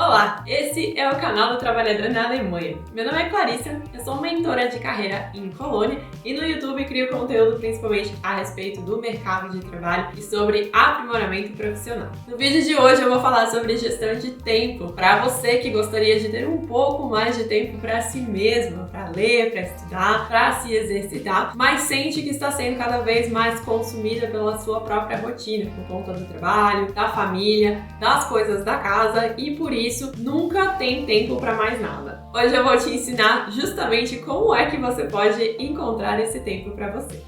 Olá, esse é o canal do Trabalhador na Alemanha. Meu nome é Clarissa, eu sou mentora de carreira em Colônia e no YouTube crio conteúdo principalmente a respeito do mercado de trabalho e sobre aprimoramento profissional. No vídeo de hoje eu vou falar sobre gestão de tempo para você que gostaria de ter um pouco mais de tempo para si mesmo, para ler, para estudar, para se exercitar, mas sente que está sendo cada vez mais consumida pela sua própria rotina, por conta do trabalho, da família, das coisas da casa e por isso nunca tem tempo para mais nada. Hoje eu vou te ensinar justamente como é que você pode encontrar esse tempo para você.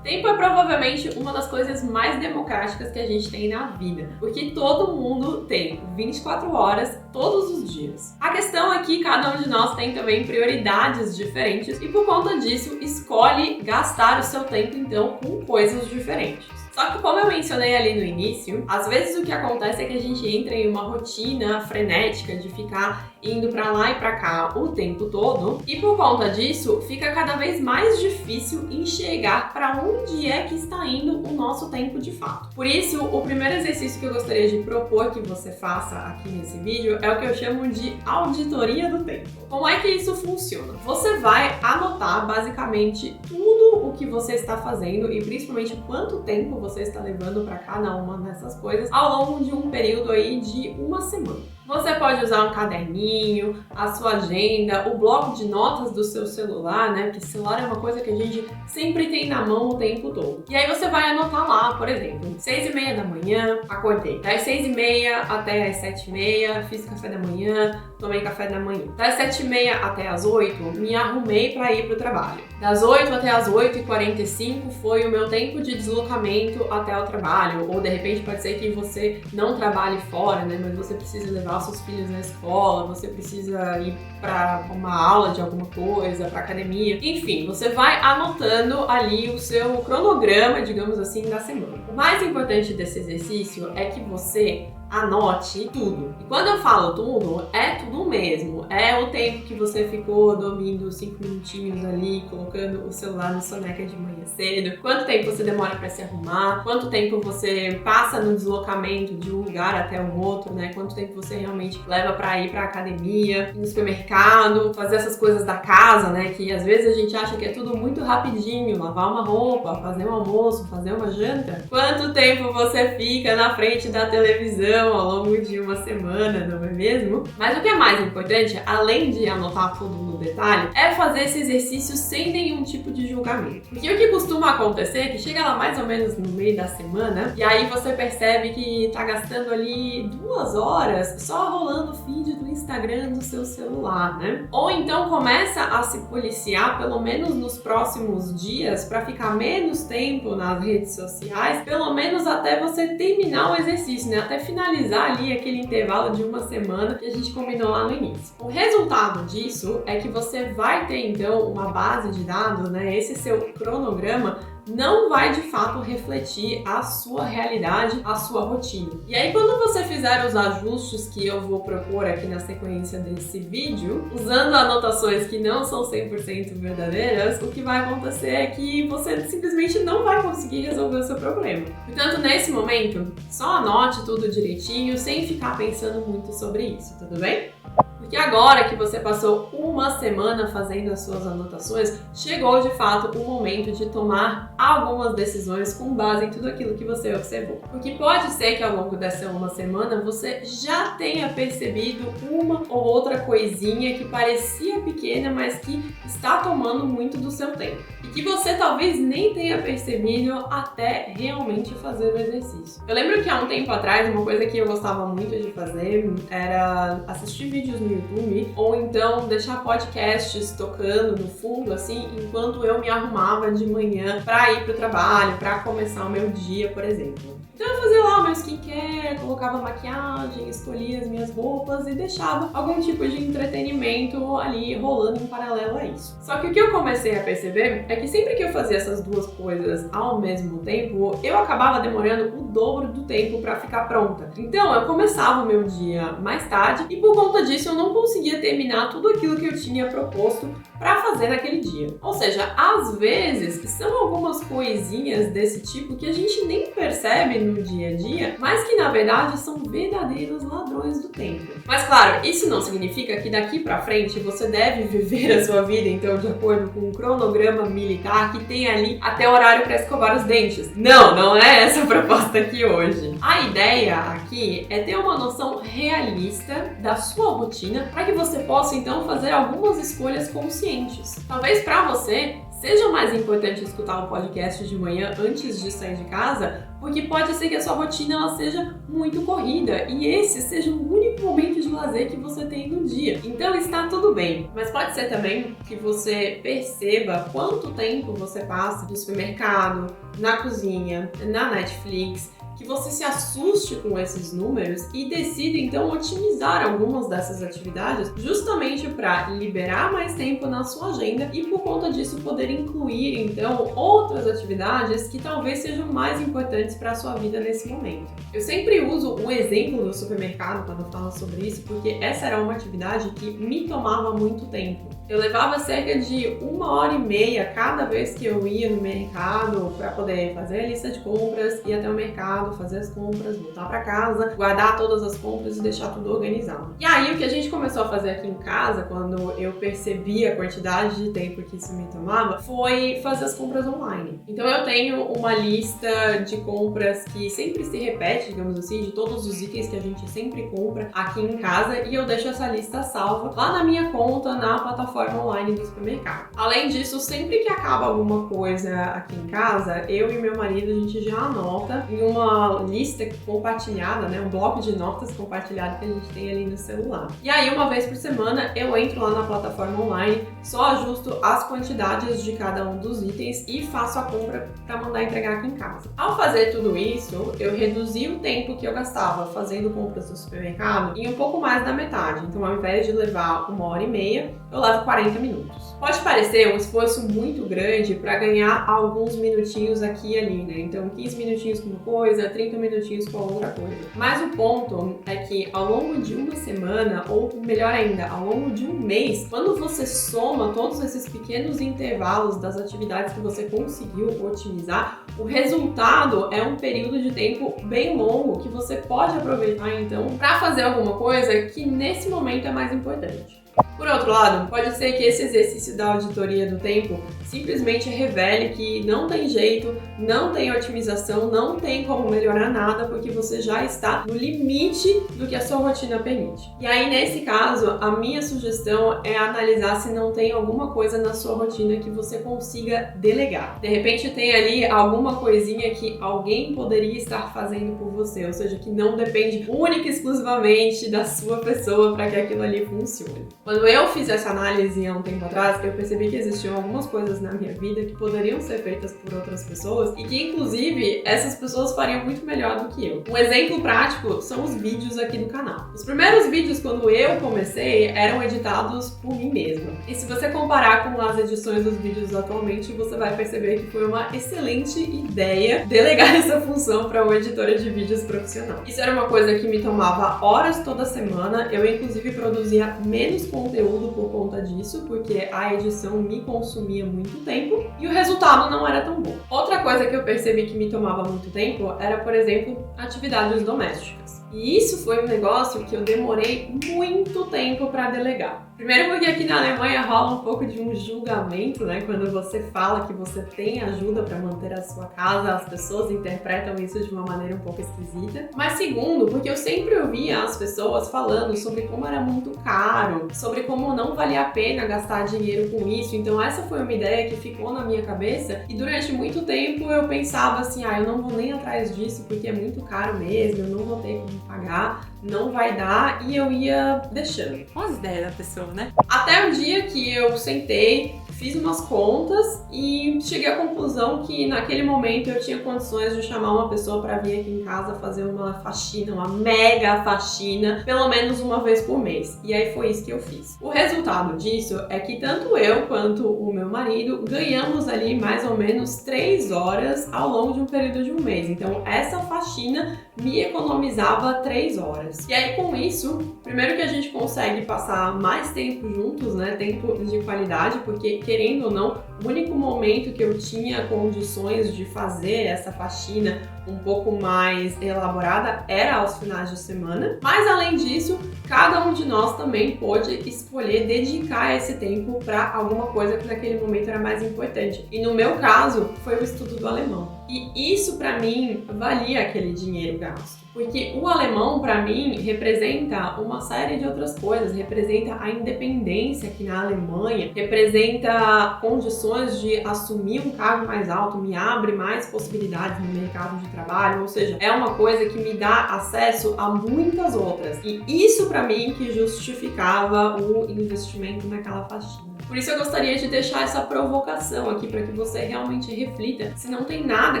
Tempo é provavelmente uma das coisas mais democráticas que a gente tem na vida, porque todo mundo tem 24 horas todos os dias. A questão é que cada um de nós tem também prioridades diferentes e por conta disso escolhe gastar o seu tempo então com coisas diferentes. Só que como eu mencionei ali no início, às vezes o que acontece é que a gente entra em uma rotina frenética de ficar indo pra lá e pra cá o tempo todo e por conta disso fica cada vez mais difícil enxergar pra onde é que está indo o nosso tempo de fato. Por isso, o primeiro exercício que eu gostaria de propor que você faça aqui nesse vídeo é o que eu chamo de auditoria do tempo. Como é que isso funciona? Você vai anotar basicamente tudo o que você está fazendo e principalmente quanto tempo você está levando para cada uma dessas coisas ao longo de um período aí de uma semana. Você pode usar um caderninho, a sua agenda, o bloco de notas do seu celular, né? Porque celular é uma coisa que a gente sempre tem na mão o tempo todo. E aí você vai anotar lá, por exemplo, 6h30 da manhã, acordei. Das 6h30 até as 7h30, fiz café da manhã, tomei café da manhã. Das 7h30 até as 8, me arrumei para ir para o trabalho. Das 8 até as 8h45 foi o meu tempo de deslocamento até o trabalho. Ou de repente pode ser que você não trabalhe fora, né? Mas você precisa levar seus filhos na escola, você precisa ir para uma aula de alguma coisa, para academia. Enfim, você vai anotando ali o seu cronograma, digamos assim, da semana. O mais importante desse exercício é que você anote tudo. E quando eu falo tudo, é tudo mesmo. É o tempo que você ficou dormindo 5 minutinhos ali, colocando o celular no soneca de manhã cedo. Quanto tempo você demora para se arrumar. Quanto tempo você passa no deslocamento de um lugar até o outro, né? Quanto tempo você realmente leva para ir para academia, ir no supermercado, fazer essas coisas da casa, né? Que às vezes a gente acha que é tudo muito rapidinho. Lavar uma roupa, fazer um almoço, fazer uma janta. Quanto tempo você fica na frente da televisão ao longo de uma semana, não é mesmo? Mas o que é mais importante, além de anotar tudo no detalhe, é fazer esse exercício sem nenhum tipo de julgamento. Porque o que costuma acontecer é que chega lá mais ou menos no meio da semana e aí você percebe que tá gastando ali 2 horas só rolando o feed do Instagram do seu celular, né? Ou então começa a se policiar, pelo menos nos próximos dias, para ficar menos tempo nas redes sociais, pelo menos até você terminar o exercício, né? Até finalizar ali aquele intervalo de uma semana que a gente combinou lá no início. O resultado disso é que você vai ter então uma base de dados, né? Esse seu cronograma não vai de fato refletir a sua realidade, a sua rotina. E aí quando você fizer os ajustes que eu vou propor aqui na sequência desse vídeo, usando anotações que não são 100% verdadeiras, o que vai acontecer é que você simplesmente não vai conseguir resolver o seu problema. Portanto, nesse momento, só anote tudo direitinho, sem ficar pensando muito sobre isso, tudo bem? Porque agora que você passou uma semana fazendo as suas anotações, chegou de fato o momento de tomar algumas decisões com base em tudo aquilo que você observou. Porque pode ser que ao longo dessa uma semana você já tenha percebido uma ou outra coisinha que parecia pequena, mas que está tomando muito do seu tempo. E que você talvez nem tenha percebido até realmente fazer o exercício. Eu lembro que há um tempo atrás, uma coisa que eu gostava muito de fazer era assistir vídeos no YouTube, ou então deixar podcasts tocando no fundo, assim, enquanto eu me arrumava de manhã para ir pro trabalho, para começar o meu dia, por exemplo. Então eu fazia lá o meu skincare, colocava maquiagem, escolhia as minhas roupas e deixava algum tipo de entretenimento ali rolando em paralelo a isso. Só que o que eu comecei a perceber é que sempre que eu fazia essas duas coisas ao mesmo tempo, eu acabava demorando o dobro do tempo para ficar pronta. Então eu começava o meu dia mais tarde e por conta disso eu não conseguia terminar tudo aquilo que eu tinha proposto para fazer naquele dia. Ou seja, às vezes são algumas coisinhas desse tipo que a gente nem percebe no dia dia a dia, mas que na verdade são verdadeiros ladrões do tempo. Mas claro, isso não significa que daqui pra frente você deve viver a sua vida, então, de acordo com um cronograma militar que tem ali até o horário para escovar os dentes. Não, não é essa a proposta aqui hoje. A ideia aqui é ter uma noção realista da sua rotina para que você possa então fazer algumas escolhas conscientes. Talvez para você seja mais importante escutar o podcast de manhã antes de sair de casa, porque pode ser que a sua rotina ela seja muito corrida e esse seja o único momento de lazer que você tem no dia. Então está tudo bem, mas pode ser também que você perceba quanto tempo você passa no supermercado, na cozinha, na Netflix, que você se assuste com esses números e decida então otimizar algumas dessas atividades justamente para liberar mais tempo na sua agenda e por conta disso poder incluir então outras atividades que talvez sejam mais importantes para a sua vida nesse momento. Eu sempre uso um exemplo do supermercado quando eu falo sobre isso porque essa era uma atividade que me tomava muito tempo. Eu levava cerca de 1h30 cada vez que eu ia no mercado para poder fazer a lista de compras, ir até o mercado, fazer as compras, voltar para casa, guardar todas as compras e deixar tudo organizado. E aí o que a gente começou a fazer aqui em casa, quando eu percebi a quantidade de tempo que isso me tomava, foi fazer as compras online. Então eu tenho uma lista de compras que sempre se repete, digamos assim, de todos os itens que a gente sempre compra aqui em casa e eu deixo essa lista salva lá na minha conta, na plataforma online do supermercado. Além disso, sempre que acaba alguma coisa aqui em casa, eu e meu marido, a gente já anota em uma lista compartilhada, né, um bloco de notas compartilhado que a gente tem ali no celular. E aí, uma vez por semana, eu entro lá na plataforma online, só ajusto as quantidades de cada um dos itens e faço a compra para mandar entregar aqui em casa. Ao fazer tudo isso, eu reduzi o tempo que eu gastava fazendo compras no supermercado em um pouco mais da metade. Então, ao invés de levar 1h30, eu levo 40 minutos. Pode parecer um esforço muito grande para ganhar alguns minutinhos aqui e ali, né? Então 15 minutinhos com uma coisa, 30 minutinhos com outra coisa. Mas o ponto é que ao longo de uma semana, ou melhor ainda, ao longo de um mês, quando você soma todos esses pequenos intervalos das atividades que você conseguiu otimizar, o resultado é um período de tempo bem longo que você pode aproveitar então para fazer alguma coisa que nesse momento é mais importante. Por outro lado, pode ser que esse exercício da auditoria do tempo simplesmente revele que não tem jeito, não tem otimização, não tem como melhorar nada porque você já está no limite do que a sua rotina permite. E aí, nesse caso, a minha sugestão é analisar se não tem alguma coisa na sua rotina que você consiga delegar. De repente tem ali alguma coisinha que alguém poderia estar fazendo por você, ou seja, que não depende única e exclusivamente da sua pessoa para que aquilo ali funcione. Quando eu fiz essa análise há um tempo atrás, eu percebi que existiam algumas coisas na minha vida que poderiam ser feitas por outras pessoas e que, inclusive, essas pessoas fariam muito melhor do que eu. Um exemplo prático são os vídeos aqui do canal. Os primeiros vídeos, quando eu comecei, eram editados por mim mesma. E se você comparar com as edições dos vídeos atualmente, você vai perceber que foi uma excelente ideia delegar essa função para uma editora de vídeos profissional. Isso era uma coisa que me tomava horas toda semana, eu inclusive produzia menos conteúdo por conta disso, porque a edição me consumia muito tempo e o resultado não era tão bom. Outra coisa que eu percebi que me tomava muito tempo era, por exemplo, atividades domésticas. E isso foi um negócio que eu demorei muito tempo para delegar. Primeiro porque aqui na Alemanha rola um pouco de um julgamento, né? Quando você fala que você tem ajuda para manter a sua casa, as pessoas interpretam isso de uma maneira um pouco esquisita. Mas segundo, porque eu sempre ouvia as pessoas falando sobre como era muito caro, sobre como não valia a pena gastar dinheiro com isso. Então essa foi uma ideia que ficou na minha cabeça e durante muito tempo eu pensava assim, eu não vou nem atrás disso porque é muito caro mesmo, eu não vou ter como pagar, não vai dar, e eu ia deixando. Olha as ideias da pessoa, né? Até o dia que eu sentei, fiz umas contas e cheguei à conclusão que naquele momento eu tinha condições de chamar uma pessoa para vir aqui em casa fazer uma faxina, uma mega faxina, pelo menos uma vez por mês. E aí foi isso que eu fiz. O resultado disso é que tanto eu quanto o meu marido ganhamos ali mais ou menos 3 horas ao longo de um período de um mês. Então essa faxina me economizava 3 horas. horas. E aí, com isso, primeiro que a gente consegue passar mais tempo juntos, né? Tempo de qualidade, porque, querendo ou não, o único momento que eu tinha condições de fazer essa faxina um pouco mais elaborada era aos finais de semana. Mas, além disso, cada um de nós também pôde escolher dedicar esse tempo para alguma coisa que naquele momento era mais importante. E no meu caso, foi o estudo do alemão. E isso, para mim, valia aquele dinheiro gasto. Porque o alemão, para mim, representa uma série de outras coisas. Representa a independência aqui na Alemanha, representa condições de assumir um cargo mais alto, me abre mais possibilidades no mercado de trabalho, ou seja, é uma coisa que me dá acesso a muitas outras. E isso, para mim, que justificava o investimento naquela faxina. Por isso eu gostaria de deixar essa provocação aqui para que você realmente reflita se não tem nada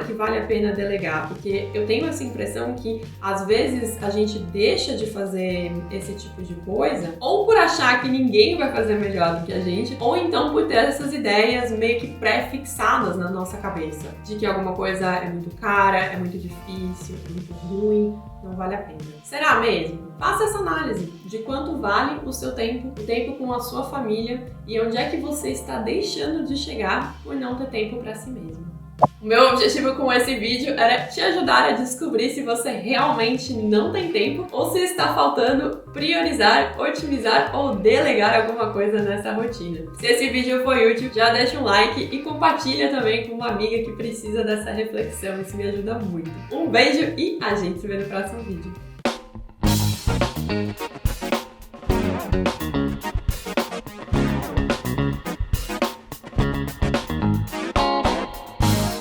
que vale a pena delegar, porque eu tenho essa impressão que às vezes a gente deixa de fazer esse tipo de coisa, ou por achar que ninguém vai fazer melhor do que a gente, ou então por ter essas ideias meio que pré-fixadas na nossa cabeça, de que alguma coisa é muito cara, é muito difícil, é muito ruim, não vale a pena. Será mesmo? Faça essa análise de quanto vale o seu tempo, o tempo com a sua família e onde é que você está deixando de chegar por não ter tempo para si mesmo. O meu objetivo com esse vídeo era te ajudar a descobrir se você realmente não tem tempo ou se está faltando priorizar, otimizar ou delegar alguma coisa nessa rotina. Se esse vídeo foi útil, já deixa um like e compartilha também com uma amiga que precisa dessa reflexão, isso me ajuda muito. Um beijo e a gente se vê no próximo vídeo.